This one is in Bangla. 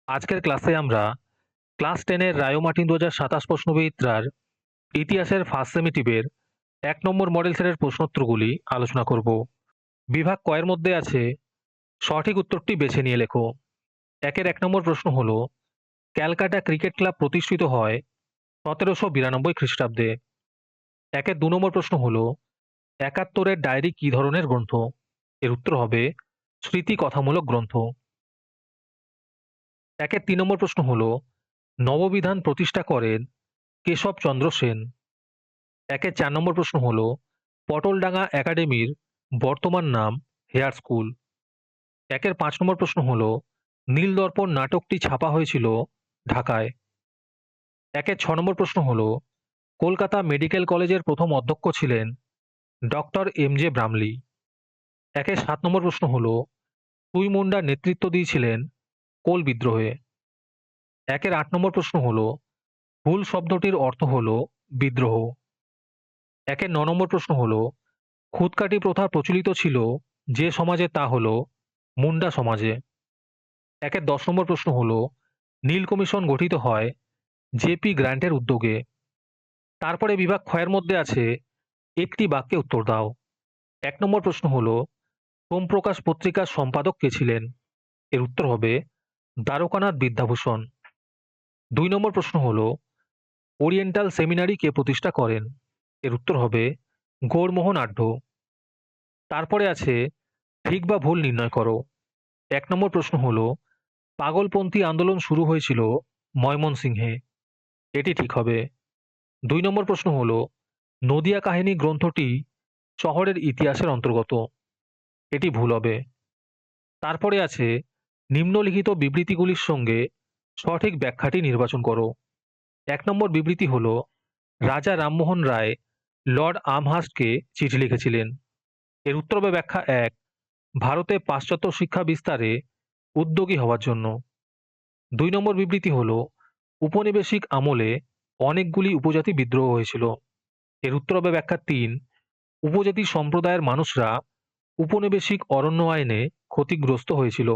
আজকের ক্লাসে আমরা ক্লাস 10 এর রায়ো মার্টিন 2027 প্রশ্নবিচিত্রার ইতিহাসের ফার্স্ট সেমিটিভের 1 নম্বর মডেল সেটের প্রশ্নোত্তরগুলি আলোচনা করব। বিভাগ ক এর মধ্যে আছে সঠিক উত্তরটি বেছে নিয়ে লেখো। 1 নম্বর প্রশ্ন হলো ক্যালকাটা ক্রিকেট ক্লাব প্রতিষ্ঠিত হয় 1792 খ্রিস্টাব্দে। 2 নম্বর প্রশ্ন হলো 71 ডায়েরি কি ধরনের গ্রন্থ? এর উত্তর হবে স্মৃতি কথামূলক গ্রন্থ। 3 নম্বর প্রশ্ন হলো নববিধান প্রতিষ্ঠা করেন কেশবচন্দ্র সেন। 4 নম্বর প্রশ্ন হলো পটলডাঙ্গা একাডেমির বর্তমান নাম হেয়ার স্কুল। 5 নম্বর প্রশ্ন হলো নীলদর্পণ নাটকটি ছাপা হয়েছিল ঢাকায়। 6 নম্বর প্রশ্ন হলো কলকাতা মেডিকেল কলেজের প্রথম অধ্যক্ষ ছিলেন ডক্টর এম.জে. ব্রামলি। 7 নম্বর প্রশ্ন হলো তুই মুন্ডা নেতৃত্ব দিয়েছিলেন কোল বিদ্রোহে। 8 নম্বর প্রশ্ন হলো হুল শব্দটির অর্থ হলো বিদ্রোহ। 9 নম্বর প্রশ্ন হলো খুদকাটি প্রথা প্রচলিত ছিল যে সমাজে তা হলো মুন্ডা সমাজে। 10 নম্বর প্রশ্ন হলো নীল কমিশন গঠিত হয় জে.পি. গ্র্যান্টের উদ্যোগে। তারপরে বিভাগ খ এর মধ্যে আছে একটি বাক্যে উত্তর দাও। 1 নম্বর প্রশ্ন হলো সোমপ্রকাশ পত্রিকার সম্পাদক কে ছিলেন? এর উত্তর হবে দ্বারকানাথ বিদ্যাভূষণ। 2 নম্বর প্রশ্ন হলো ওরিয়েন্টাল সেমিনারি কে প্রতিষ্ঠা করেন? এর উত্তর হবে গৌরমোহন আঢ্য। তারপরে আছে ঠিক বা ভুল নির্ণয় করো। 1 নম্বর প্রশ্ন হলো পাগলপন্থী আন্দোলন শুরু হয়েছিল ময়মনসিংহে। এটি ঠিক হবে। 2 নম্বর প্রশ্ন হলো নদিয়া কাহিনী গ্রন্থটি শহরের ইতিহাসের অন্তর্গত। এটি ভুল হবে। তারপরে আছে নিম্নলিখিত বিবৃতিগুলির সঙ্গে সঠিক ব্যাখ্যাটি নির্বাচন করো। 1 নম্বর বিবৃতি হলো রাজা রামমোহন রায় লর্ড আমহার্স্টকে চিঠি লিখেছিলেন। এর উত্তর হবে ব্যাখ্যা 1 ভারতে পাশ্চাত্য শিক্ষা বিস্তারে উদ্যোগী হওয়ার জন্য। 2 নম্বর বিবৃতি হলো উপনিবেশিক আমলে অনেকগুলি উপজাতি বিদ্রোহ হয়েছিল। এর উত্তর হবে ব্যাখ্যা 3 উপজাতি সম্প্রদায়ের মানুষরা উপনিবেশিক অরণ্য আইনে ক্ষতিগ্রস্ত হয়েছিল।